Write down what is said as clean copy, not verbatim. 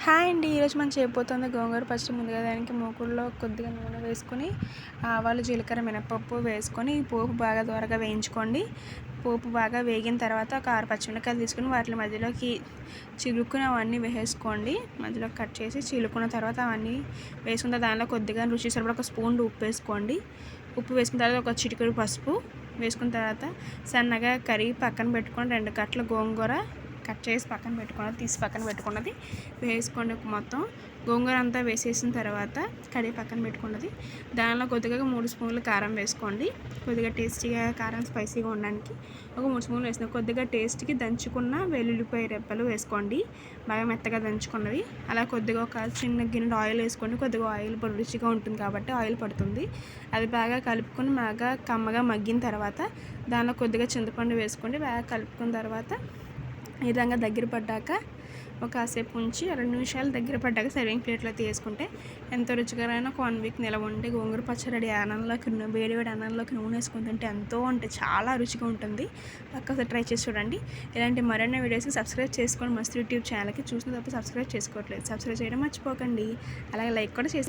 Hi అండి. ఈరోజు మనం చేయబోతుంది గోంగూర పచ్చడి. ముందుగా దానికి మూకుడులో కొద్దిగా నూనె వేసుకొని ఆవాలు, జీలకర్ర, మినపప్పు వేసుకొని పోపు బాగా దోరగా వేయించుకోండి. పోపు బాగా వేగిన తర్వాత ఒక 6 పచ్చిమిరపకాయలు తీసుకుని వాటి మధ్యలోకి చిలుక్కుని అవన్నీ వేసేసుకోండి. మధ్యలో కట్ చేసి చిలుక్కున్న తర్వాత అవన్నీ వేసుకున్న దానిలో కొద్దిగా రుచి సరిపడా ఒక స్పూన్ ఉప్పు వేసుకోండి. ఉప్పు వేసుకున్న తర్వాత ఒక చిటికెడు పసుపు వేసుకున్న తర్వాత సన్నగా కరిగి పక్కన పెట్టుకొని 2 కట్టలు గోంగూర కట్ చేసి పక్కన పెట్టుకున్నది తీసి పక్కన పెట్టుకున్నది వేసుకోండి. మొత్తం గోంగూర అంతా వేసేసిన తర్వాత కడిగి పక్కన పెట్టుకున్నది దానిలో కొద్దిగా 3 స్పూన్లు కారం వేసుకోండి. కొద్దిగా టేస్టీగా కారం స్పైసీగా ఉండడానికి ఒక 3 స్పూన్లు వేసిన కొద్దిగా టేస్ట్కి దంచుకున్న వెల్లుల్లిపాయ రెబ్బలు వేసుకోండి, బాగా మెత్తగా దంచుకున్నవి. అలా కొద్దిగా ఒక చిన్న గిన్నె ఆయిల్ వేసుకోండి. కొద్దిగా ఆయిల్ రుచిగా ఉంటుంది కాబట్టి ఆయిల్ పడుతుంది. అది బాగా కలుపుకొని బాగా కమ్మగా మగ్గిన తర్వాత దానిలో కొద్దిగా చింతపండు వేసుకోండి. బాగా కలుపుకున్న తర్వాత ఈ విధంగా దగ్గర పడ్డాక ఒక కాసేపు ఉంచి 2 నిమిషాలు దగ్గర పడ్డాక సర్వింగ్ ప్లేట్లో తీసుకుంటే ఎంతో రుచికరమైన ఒక 1 వీక్ నిలవ ఉండే గోంగూర పచ్చడి అన్నంలోకి వేడి అన్నంలోకి నూనె వేసుకుని తింటే ఎంతో అంటే చాలా రుచిగా ఉంటుంది. పక్కసారి ట్రై చేసి చూడండి. ఇలాంటి మరిన్ని వీడియోస్కి సబ్స్క్రైబ్ చేసుకోండి. మస్త్ యూట్యూబ్ ఛానల్కి చూసిన తప్ప సబ్స్క్రైబ్ చేసుకోవట్లేదు, సబ్స్క్రైబ్ చేయడం మర్చిపోకండి. అలాగే లైక్ కూడా చేసి